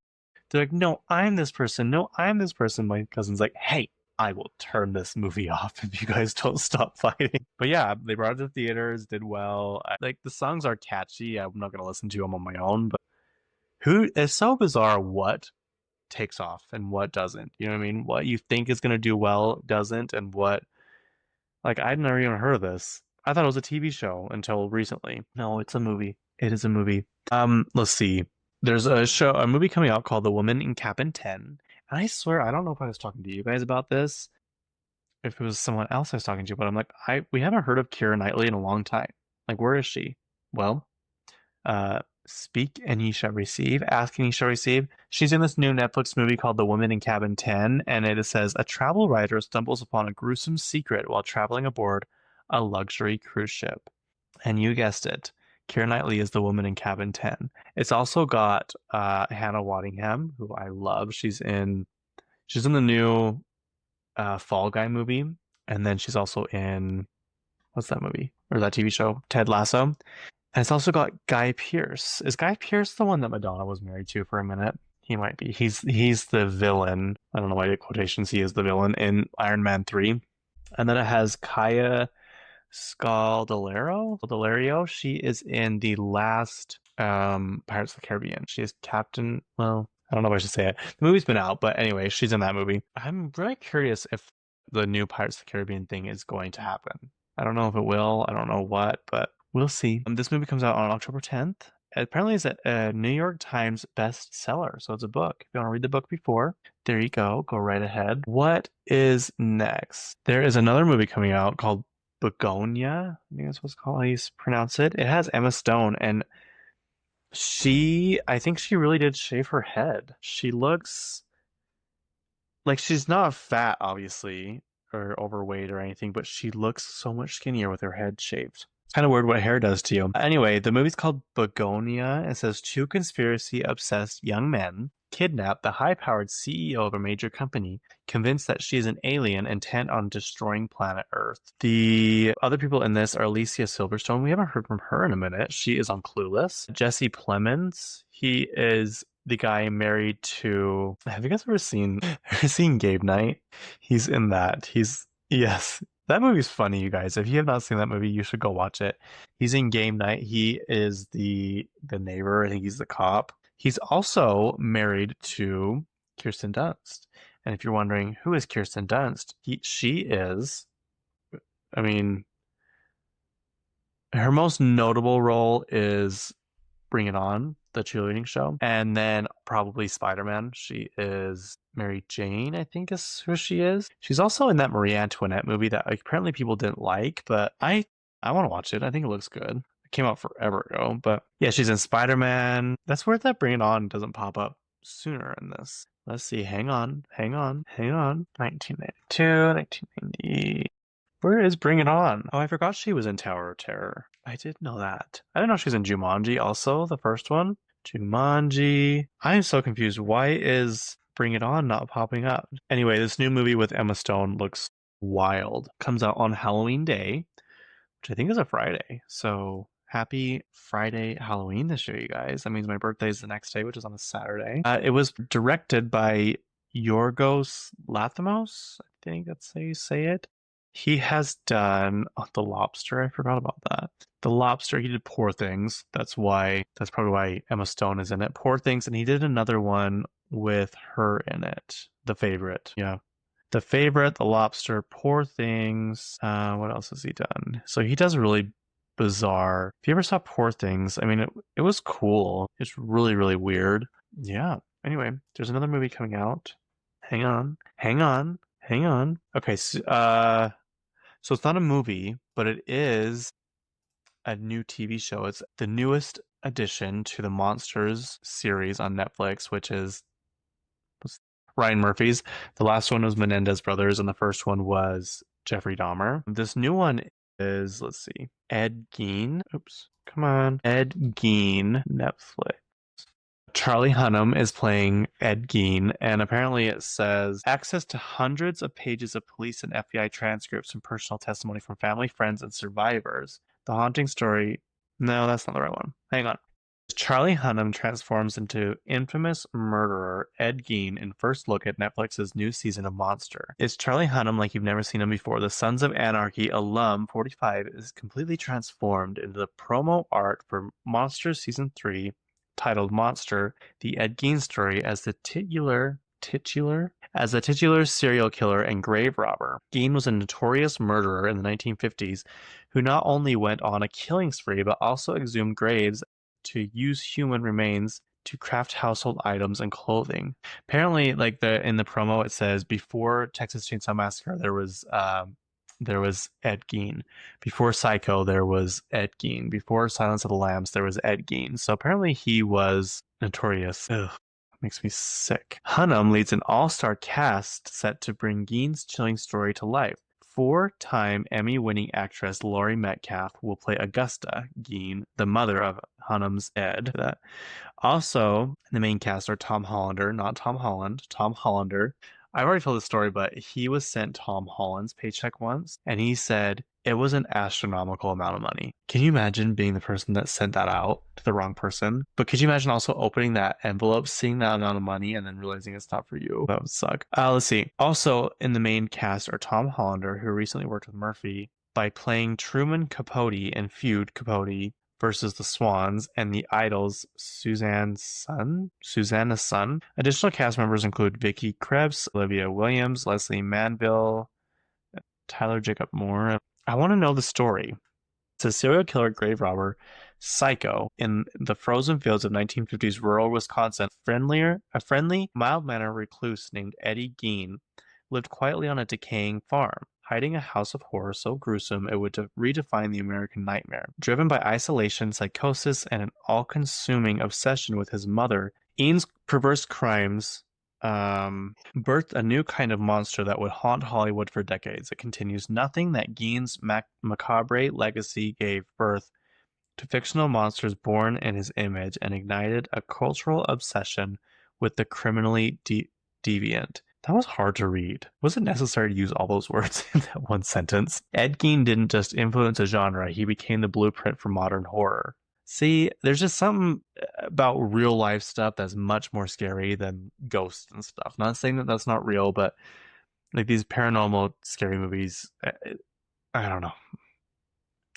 They're like, no, I'm this person. No, I'm this person. My cousin's like, hey, I will turn this movie off if you guys don't stop fighting. But yeah, they brought it to theaters, did well. Like the songs are catchy. I'm not gonna listen to them on my own, but who? It's so bizarre what takes off and what doesn't. You know what I mean? What you think is gonna do well doesn't, and what like I'd never even heard of this. I thought it was a TV show until recently. No, it's a movie. It is a movie. Let's see. There's a movie coming out called The Woman in Cabin 10. And I swear, I don't know if I was talking to you guys about this, if it was someone else I was talking to, but I'm like, we haven't heard of Keira Knightley in a long time. Like, where is she? Well, speak and ye shall receive, ask and ye shall receive. She's in this new Netflix movie called The Woman in Cabin 10, and it says a travel writer stumbles upon a gruesome secret while traveling aboard a luxury cruise ship. And you guessed it, Keira Knightley is the woman in Cabin 10. It's also got Hannah Waddingham, who I love. She's in the new Fall Guy movie, and then she's also in what's that movie or that TV show, Ted Lasso. And it's also got Guy Pearce. Is Guy Pearce the one that Madonna was married to for a minute? He might be. He's the villain. I don't know why I did quotations. He is the villain in Iron Man 3. And then it has Kaya Scaldelario. She is in the last Pirates of the Caribbean. She is Captain. Well, I don't know if I should say it. The movie's been out, but anyway, she's in that movie. I'm really curious if the new Pirates of the Caribbean thing is going to happen. I don't know if it will. I don't know what, but we'll see. This movie comes out on October 10th. Apparently, it's a New York Times bestseller, so it's a book. If you want to read the book before, there you go. Go right ahead. What is next? There is another movie coming out called Begonia. I think that's what's called. How you pronounce it. It has Emma Stone, and I think she really did shave her head. She looks like she's not fat, obviously, or overweight or anything, but she looks so much skinnier with her head shaved. It's kind of weird what hair does to you. Anyway, the movie's called Begonia. It says two conspiracy-obsessed young men kidnap the high-powered CEO of a major company, convinced that she is an alien intent on destroying planet Earth. The other people in this are Alicia Silverstone. We haven't heard from her in a minute. She is on Clueless. Jesse Plemons. He is the guy married to. Have you guys ever seen Gabe Knight? He's in that. Yes. That movie's funny, you guys. If you have not seen that movie, you should go watch it. He's in Game Night. He is the neighbor. I think he's the cop. He's also married to Kirsten Dunst. And if you're wondering who is Kirsten Dunst, she is, I mean, her most notable role is Bring It On, the cheerleading show, and then probably Spider-Man. She is Mary Jane, I think is who she is. She's also in that Marie Antoinette movie that apparently people didn't like, but I want to watch it. I think it looks good. It came out forever ago, but yeah, she's in Spider-Man. That's weird that Bring It On doesn't pop up sooner in this. Let's see. Hang on. 1992, 1990. Where is Bring It On? Oh, I forgot she was in Tower of Terror. I did know that. I didn't know she was in Jumanji also, the first one. Jumanji. I am so confused. Why is Bring It On not popping up? Anyway, this new movie with Emma Stone looks wild. Comes out on Halloween Day, which I think is a Friday. So happy Friday Halloween this year, you guys. That means my birthday is the next day, which is on a Saturday. It was directed by Yorgos Lanthimos. I think that's how you say it. He has done The Lobster. I forgot about that. The Lobster, he did Poor Things. That's probably why Emma Stone is in it. Poor Things, and he did another one with her in it. The Favorite. Yeah. The Favorite, The Lobster, Poor Things. What else has he done? So he does really bizarre. If you ever saw Poor Things, I mean, it was cool. It's really, really weird. Yeah. Anyway, there's another movie coming out. Hang on, hang on, hang on. Okay, so it's not a movie, but it is a new TV show. It's the newest addition to the Monsters series on Netflix, which is Ryan Murphy's. The last one was Menendez Brothers, and the first one was Jeffrey Dahmer. This new one is, let's see, Ed Gein. Oops, come on. Ed Gein, Netflix. Charlie Hunnam is playing Ed Gein, and apparently it says access to hundreds of pages of police and FBI transcripts and personal testimony from family, friends, and survivors. The haunting story. No, that's not the right one. Hang on. Charlie Hunnam transforms into infamous murderer Ed Gein in first look at Netflix's new season of Monster. It's Charlie Hunnam like you've never seen him before. The Sons of Anarchy alum 45 is completely transformed into the promo art for Monster Season 3, titled Monster, the Ed Gein story as the titular serial killer and grave robber. Gein was a notorious murderer in the 1950s who not only went on a killing spree but also exhumed graves to use human remains to craft household items and clothing. Apparently, like in the promo, it says before Texas Chainsaw Massacre, there was Ed Gein. Before Psycho, there was Ed Gein. Before Silence of the Lambs, there was Ed Gein. So apparently, he was notorious. Ugh. Makes me sick. Hunnam leads an all-star cast set to bring Gein's chilling story to life. Four-time Emmy-winning actress Laurie Metcalf will play Augusta Gein, the mother of Hunnam's Ed. Also, in the main cast are Tom Hollander, not Tom Holland, Tom Hollander. I've already told the story, but he was sent Tom Holland's paycheck once, and he said it was an astronomical amount of money. Can you imagine being the person that sent that out to the wrong person? But could you imagine also opening that envelope, seeing that amount of money, and then realizing it's not for you? That would suck. Let's see. Also, in the main cast are Tom Hollander, who recently worked with Murphy by playing Truman Capote in Feud Capote versus the Swans, and the Idols' Susanna's son. Additional cast members include Vicky Krebs, Olivia Williams, Leslie Manville, Tyler Jacob Moore. I want to know the story. It's a serial killer grave robber, Psycho, in the frozen fields of 1950s rural Wisconsin. A friendly, mild-mannered recluse named Eddie Gein lived quietly on a decaying farm, hiding a house of horror so gruesome it would redefine the American nightmare. Driven by isolation, psychosis, and an all-consuming obsession with his mother, Gein's perverse crimes birthed a new kind of monster that would haunt Hollywood for decades. It continues nothing that Gein's macabre legacy gave birth to fictional monsters born in his image and ignited a cultural obsession with the criminally deviant. That was hard to read. Was it necessary to use all those words in that one sentence? Ed Gein didn't just influence a genre, he became the blueprint for modern horror. See, there's just something about real life stuff that's much more scary than ghosts and stuff. Not saying that that's not real, but like these paranormal scary movies, I don't know.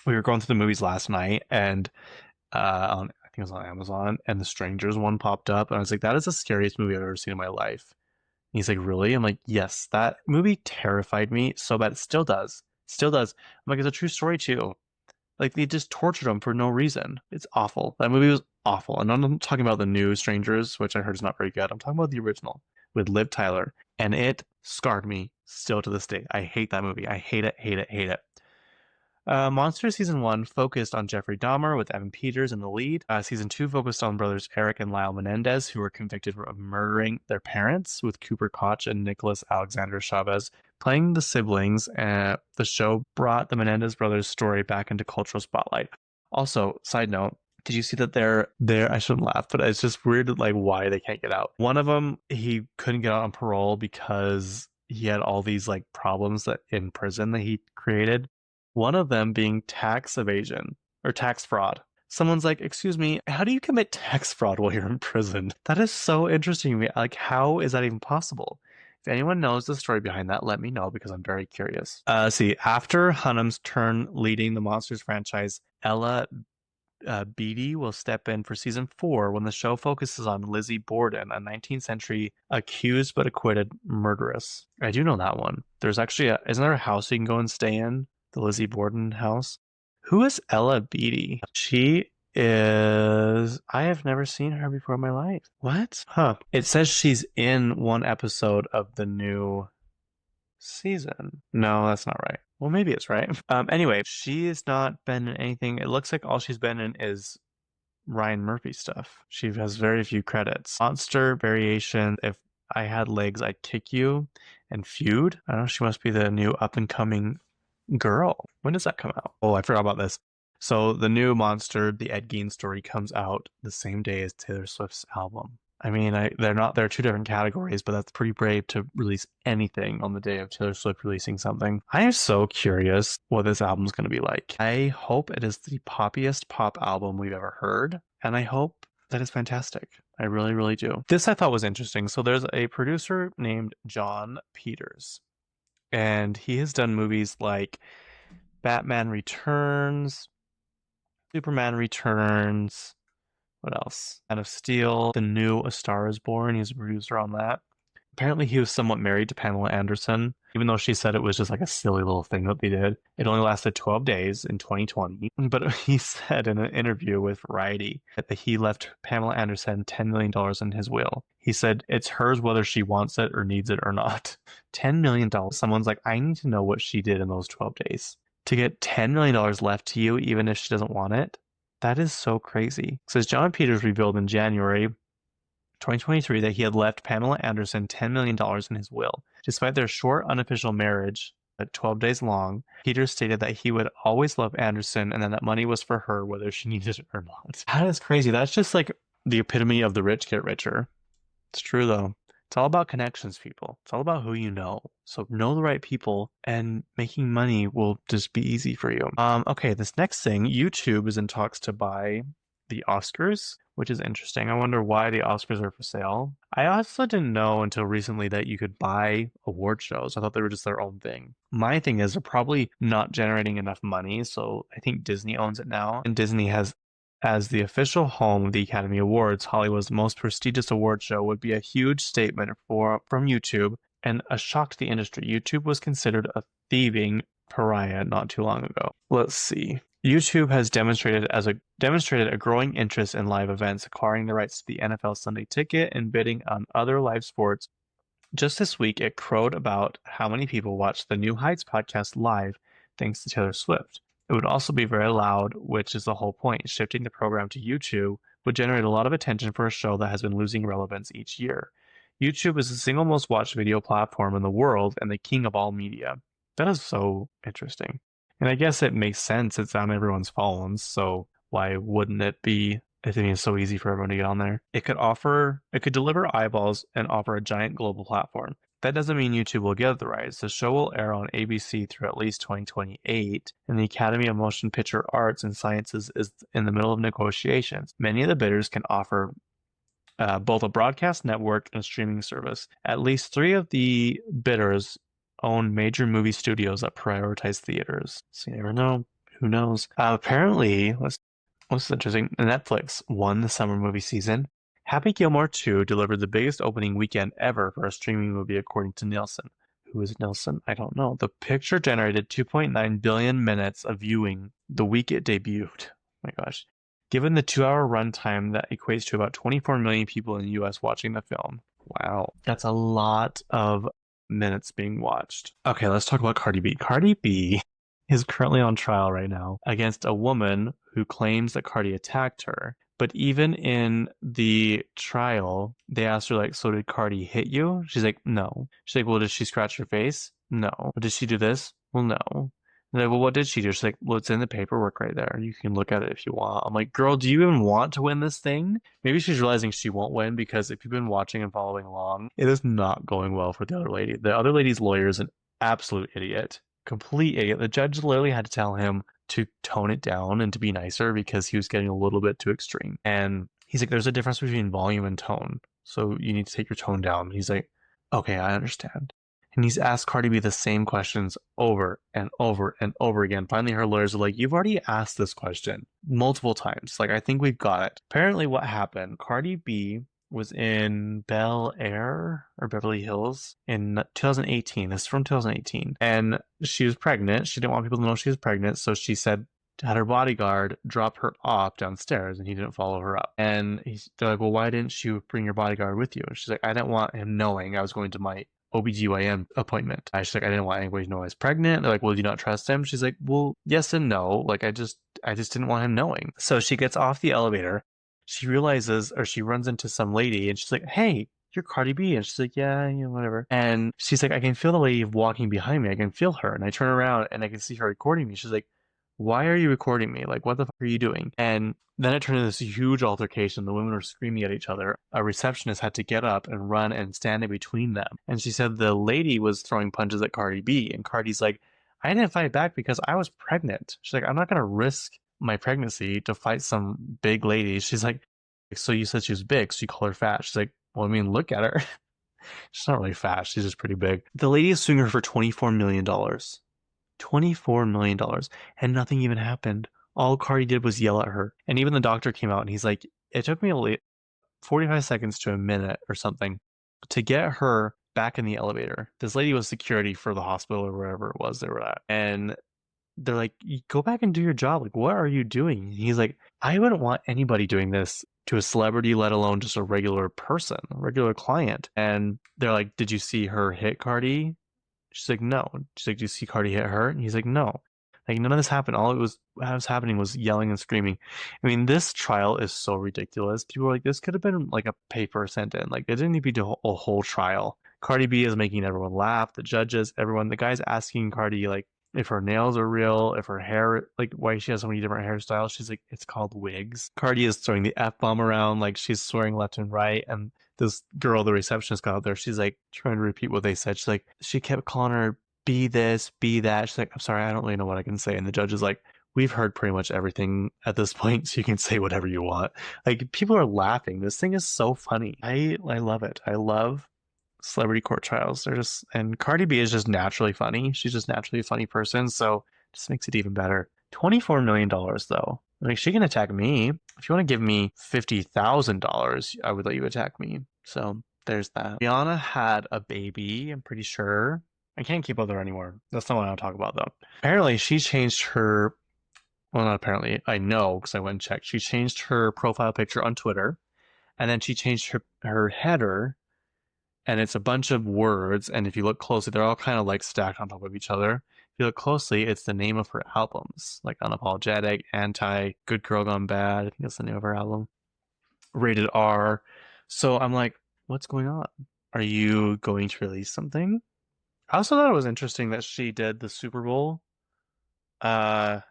We were going through the movies last night, and I think it was on Amazon, and The Strangers one popped up, and I was like, that is the scariest movie I've ever seen in my life. And he's like, really? I'm like, yes, that movie terrified me so bad. It still does. Still does. I'm like, it's a true story too. Like they just tortured him for no reason. It's awful. That movie was awful. And I'm not talking about the new Strangers, which I heard is not very good. I'm talking about the original with Liv Tyler. And it scarred me still to this day. I hate that movie. I hate it, hate it, hate it. Monster Season 1 focused on Jeffrey Dahmer with Evan Peters in the lead. Season 2 focused on brothers Eric and Lyle Menendez, who were convicted of murdering their parents, with Cooper Koch and Nicholas Alexander Chavez playing the siblings. The show brought the Menendez brothers' story back into cultural spotlight. Also, side note, did you see that they're I shouldn't laugh, but it's just weird, like why they can't get out. One of them, he couldn't get out on parole because he had all these like problems that in prison that he created. One of them being tax evasion or tax fraud. Someone's like, excuse me, how do you commit tax fraud while you're in prison? That is so interesting to me. Like, how is that even possible? If anyone knows the story behind that, let me know because I'm very curious. See, after Hunnam's turn leading the Monsters franchise, Ella Beatty will step in for season 4 when the show focuses on Lizzie Borden, a 19th century accused but acquitted murderess. I do know that one. There's actually isn't there a house you can go and stay in? The Lizzie Borden house? Who is Ella Beatty? She is. I have never seen her before in my life. What? Huh. It says she's in one episode of the new season. No, that's not right. Well, maybe it's right. Anyway, she has not been in anything. It looks like all she's been in is Ryan Murphy stuff. She has very few credits. Monster Variation, If I Had Legs, I'd Kick You, and Feud. I don't know, she must be the new up and coming girl. When does that come out? Oh, I forgot about this. So the new Monster, the Ed Gein story, comes out the same day as Taylor Swift's album. I mean, they're two different categories, but that's pretty brave to release anything on the day of Taylor Swift releasing something. I am so curious what this album's going to be like. I hope it is the poppiest pop album we've ever heard, and I hope that it's fantastic. I really, really do. This I thought was interesting. So there's a producer named John Peters, and he has done movies like Batman Returns, Superman Returns, what else? Man of Steel, the new A Star Is Born. He's a producer on that. Apparently, he was somewhat married to Pamela Anderson, even though she said it was just like a silly little thing that they did. It only lasted 12 days in 2020. But he said in an interview with Variety that he left Pamela Anderson $10 million in his will. He said it's hers whether she wants it or needs it or not. $10 million. Someone's like, I need to know what she did in those 12 days. To get $10 million left to you, even if she doesn't want it, that is so crazy. It says John Peters revealed in January 2023 that he had left Pamela Anderson $10 million in his will. Despite their short unofficial marriage, 12 days long, Peters stated that he would always love Anderson and that money was for her whether she needed it or not. That is crazy. That's just like the epitome of the rich get richer. It's true though. It's all about connections, people. It's all about who you know. So know the right people and making money will just be easy for you. Okay, this next thing, YouTube is in talks to buy the Oscars, which is interesting. I wonder why the Oscars are for sale. I also didn't know until recently that you could buy award shows. I thought they were just their own thing. My thing is they're probably not generating enough money, so I think Disney owns it now. And Disney has as the official home of the Academy Awards, Hollywood's most prestigious award show would be a huge statement from YouTube and a shock to the industry. YouTube was considered a thieving pariah not too long ago. Let's see. YouTube has demonstrated a growing interest in live events, acquiring the rights to the NFL Sunday Ticket and bidding on other live sports. Just this week, it crowed about how many people watched the New Heights podcast live thanks to Taylor Swift. It would also be very loud, which is the whole point. Shifting the program to YouTube would generate a lot of attention for a show that has been losing relevance each year. YouTube is the single most watched video platform in the world and the king of all media. That is so interesting. And I guess it makes sense. It's on everyone's phones, so why wouldn't it be? I think it's so easy for everyone to get on there. It could deliver eyeballs and offer a giant global platform. That doesn't mean YouTube will get the rights. The show will air on ABC through at least 2028, and the Academy of Motion Picture Arts and Sciences is in the middle of negotiations. Many of the bidders can offer both a broadcast network and a streaming service. At least 3 of the bidders own major movie studios that prioritize theaters. So you never know. Who knows? Apparently, what's interesting, Netflix won the summer movie season. Happy Gilmore 2 delivered the biggest opening weekend ever for a streaming movie, according to Nielsen. Who is Nielsen? I don't know. The picture generated 2.9 billion minutes of viewing the week it debuted. Oh my gosh. Given the 2-hour runtime, that equates to about 24 million people in the US watching the film. Wow. That's a lot of minutes being watched. Okay, let's talk about Cardi B. Cardi B is currently on trial right now against a woman who claims that Cardi attacked her. But even in the trial, they asked her, like, so did Cardi hit you? She's like, no. She's like, well, did she scratch your face? No. Did she do this? Well, no. They're like, well, what did she do? She's like, well, it's in the paperwork right there. You can look at it if you want. I'm like, girl, do you even want to win this thing? Maybe she's realizing she won't win because if you've been watching and following along, it is not going well for the other lady. The other lady's lawyer is an absolute idiot. Complete idiot. The judge literally had to tell him to tone it down and to be nicer because he was getting a little bit too extreme. And he's like, there's a difference between volume and tone. So you need to take your tone down. He's like, okay, I understand. And he's asked Cardi B the same questions over and over and over again. Finally, her lawyers are like, "You've already asked this question multiple times. Like, I think we've got it." Apparently, what happened, Cardi B was in Bel Air or Beverly Hills in 2018. This is from 2018. And she was pregnant. She didn't want people to know she was pregnant. So she said, had her bodyguard drop her off downstairs and he didn't follow her up. And they're like, well, why didn't you bring your bodyguard with you? And she's like, I didn't want him knowing I was going to my OBGYN appointment. She's like, I didn't want anybody to know I was pregnant. They're like, well, do you not trust him? She's like, well, yes and no. Like, I just didn't want him knowing. So she gets off the elevator. She realizes, or she runs into some lady and she's like, hey, you're Cardi B. And she's like, yeah, whatever. And she's like, I can feel the lady walking behind me. I can feel her. And I turn around and I can see her recording me. She's like, why are you recording me? Like, what the fuck are you doing? And then it turned into this huge altercation. The women were screaming at each other. A receptionist had to get up and run and stand in between them. And she said the lady was throwing punches at Cardi B. And Cardi's like, I didn't fight back because I was pregnant. She's like, I'm not going to risk my pregnancy to fight some big lady. She's like, so you said she was big, so you call her fat. She's like, well, I mean, look at her. She's not really fat. She's just pretty big. The lady is suing her for $24 million. $24 million. And nothing even happened. All Cardi did was yell at her. And even the doctor came out and he's like, it took me 45 seconds to a minute or something to get her back in the elevator. This lady was security for the hospital or wherever it was they were at. And they're like, go back and do your job. Like, what are you doing? And he's like, I wouldn't want anybody doing this to a celebrity, let alone just a regular person, a regular client. And they're like, did you see her hit Cardi? She's like, no. She's like, do you see Cardi hit her? And he's like, no. Like, none of this happened. All it was, what was happening was yelling and screaming. I mean, this trial is so ridiculous. People are like, this could have been like a paper sent in. Like, it didn't need to be a whole trial. Cardi B is making everyone laugh. The judges, everyone. The guy's asking Cardi, like, if her nails are real, if her hair, like, why she has so many different hairstyles. She's like, it's called wigs. Cardi is throwing the F-bomb around. Like, she's swearing left and right. And this girl, the receptionist, got out there. She's like trying to repeat what they said. She's like, she kept calling her be this, be that. She's like, I'm sorry, I don't really know what I can say. And the judge is like, we've heard pretty much everything at this point, so you can say whatever you want. Like, people are laughing. This thing is so funny. I love it. I love celebrity court trials. They're just, and Cardi B is just naturally funny. She's just naturally a funny person, so it just makes it even better. $24 million though. Like, she can attack me. If you want to give me $50,000, I would let you attack me. So there's that. Rihanna had a baby, I'm pretty sure. I can't keep up with her anymore. That's not what I want to talk about though. Apparently she changed her, well, not apparently, I know because I went and checked. She changed her profile picture on Twitter, and then she changed her header, and it's a bunch of words, and if you look closely, they're all kind of like stacked on top of each other. If you look closely, it's the name of her albums, like Unapologetic, Anti, Good Girl Gone Bad. I think that's the name of her album. Rated R. So I'm like, what's going on? Are you going to release something? I also thought it was interesting that she did the Super Bowl, and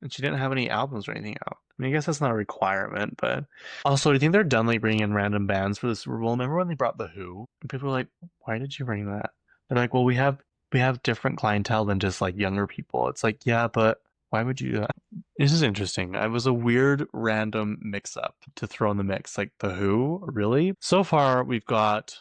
she didn't have any albums or anything out. I mean, I guess that's not a requirement, but also, do you think they're done like bringing in random bands for the Super Bowl? Remember when they brought The Who? And people were like, why did you bring that? They're like, well, we have different clientele than just like younger people. It's like, yeah, but why would you do that? This is interesting. It was a weird random mix up to throw in the mix. Like The Who? Really? So far, we've got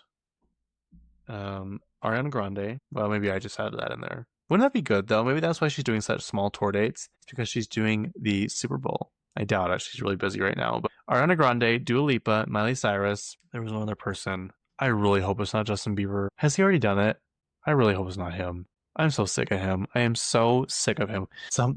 Ariana Grande. Well, maybe I just added that in there. Wouldn't that be good though? Maybe that's why she's doing such small tour dates. It's because she's doing the Super Bowl. I doubt it. She's really busy right now. But Ariana Grande, Dua Lipa, Miley Cyrus. There was one other person. I really hope it's not Justin Bieber. Has he already done it? I really hope it's not him. I'm so sick of him. I am so sick of him.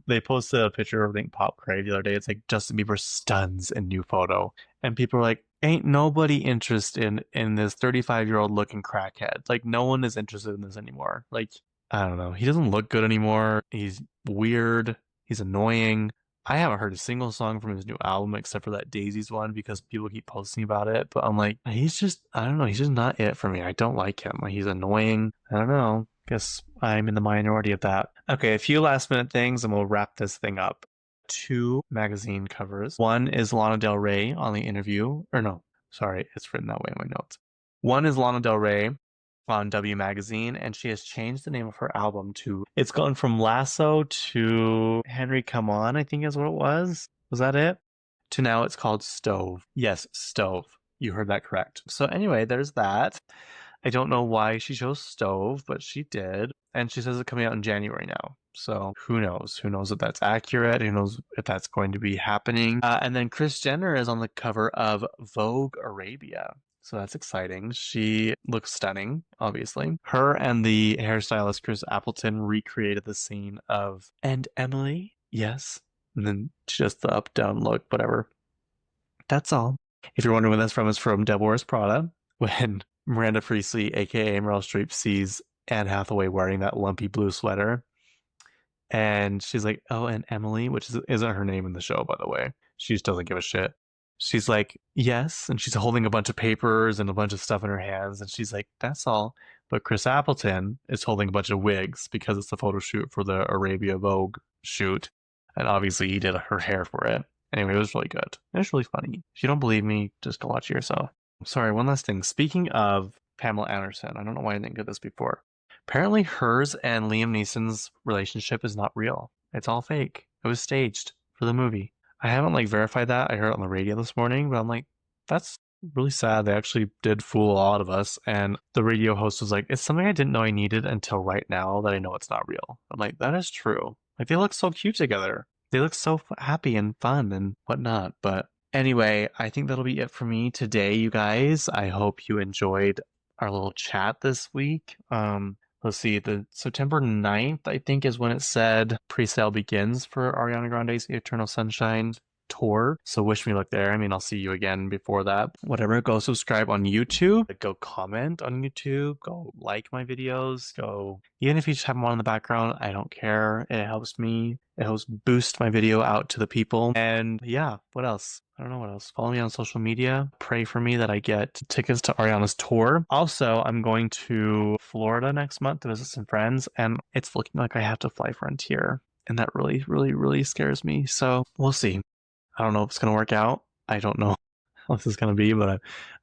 They posted a picture of, I think, Pop Cray the other day. It's like Justin Bieber stuns in new photo. And people are like, ain't nobody interested in this 35-year-old looking crackhead. Like, no one is interested in this anymore. Like, I don't know. He doesn't look good anymore. He's weird. He's annoying. I haven't heard a single song from his new album except for that Daisies one because people keep posting about it. But I'm like, he's just, I don't know. He's just not it for me. I don't like him. Like, he's annoying. I don't know. Guess I'm in the minority of that. Okay, a few last minute things and we'll wrap this thing up. 2 magazine covers. One is Lana Del Rey on the interview. Or no, sorry, it's written that way in my notes. One is Lana Del Rey on W Magazine, and she has changed the name of her album to, it's gone from Lasso to Henry Come On, I think is what it was. Was that it? To now it's called Stove. Yes, Stove. You heard that correct. So anyway, there's that. I don't know why she chose Stove, but she did. And she says it's coming out in January now. So who knows? Who knows if that's accurate? Who knows if that's going to be happening? And then Kris Jenner is on the cover of Vogue Arabia. So that's exciting. She looks stunning, obviously. Her and the hairstylist Chris Appleton recreated the scene of "And Emily?" Yes. And then just the up down look, whatever. That's all. If you're wondering where that's from, it's from Devil Wears Prada. When Miranda Priestley, aka Meryl Streep, sees Anne Hathaway wearing that lumpy blue sweater, and she's like, "Oh, and Emily," which isn't her name in the show, by the way. She just doesn't give a shit. She's like, "Yes," and she's holding a bunch of papers and a bunch of stuff in her hands, and she's like, "That's all." But Chris Appleton is holding a bunch of wigs because it's the photo shoot for the Arabia Vogue shoot, and obviously he did her hair for it. Anyway, it was really good. It was really funny. If you don't believe me, just go watch it yourself. Sorry, one last thing. Speaking of Pamela Anderson, I don't know why I didn't get this before. Apparently, hers and Liam Neeson's relationship is not real. It's all fake. It was staged for the movie. I haven't like verified that. I heard it on the radio this morning, but I'm like, that's really sad. They actually did fool a lot of us. And the radio host was like, it's something I didn't know I needed until right now that I know it's not real. I'm like, that is true. Like, they look so cute together. They look so happy and fun and whatnot. But anyway, I think that'll be it for me today, you guys. I hope you enjoyed our little chat this week. Let's see, the September 9th, I think, is when it said pre-sale begins for Ariana Grande's Eternal Sunshine tour. So wish me luck there. I mean, I'll see you again before that. Whatever, go subscribe on YouTube. Go comment on YouTube. Go like my videos. Go, even if you just have them on in the background, I don't care. It helps me. It helps boost my video out to the people. And yeah, what else? I don't know what else. Follow me on social media. Pray for me that I get tickets to Ariana's tour. Also, I'm going to Florida next month to visit some friends, and it's looking like I have to fly Frontier. And that really, really, really scares me. So we'll see. I don't know if it's going to work out. I don't know how this is going to be, but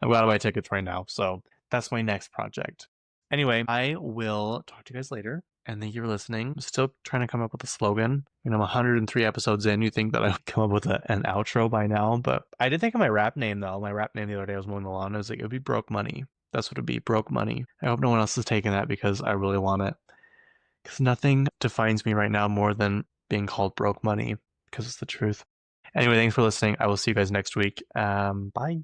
I've got to buy tickets right now. So that's my next project. Anyway, I will talk to you guys later. And thank you for listening. I'm still trying to come up with a slogan. I'm 103 episodes in. You think that I would come up with an outro by now, but I did think of my rap name though. My rap name the other day I was mowing the lawn. I was like, it would be Broke Money. That's what it'd be, Broke Money. I hope no one else is taking that because I really want it. Because nothing defines me right now more than being called Broke Money because it's the truth. Anyway, thanks for listening. I will see you guys next week. Bye.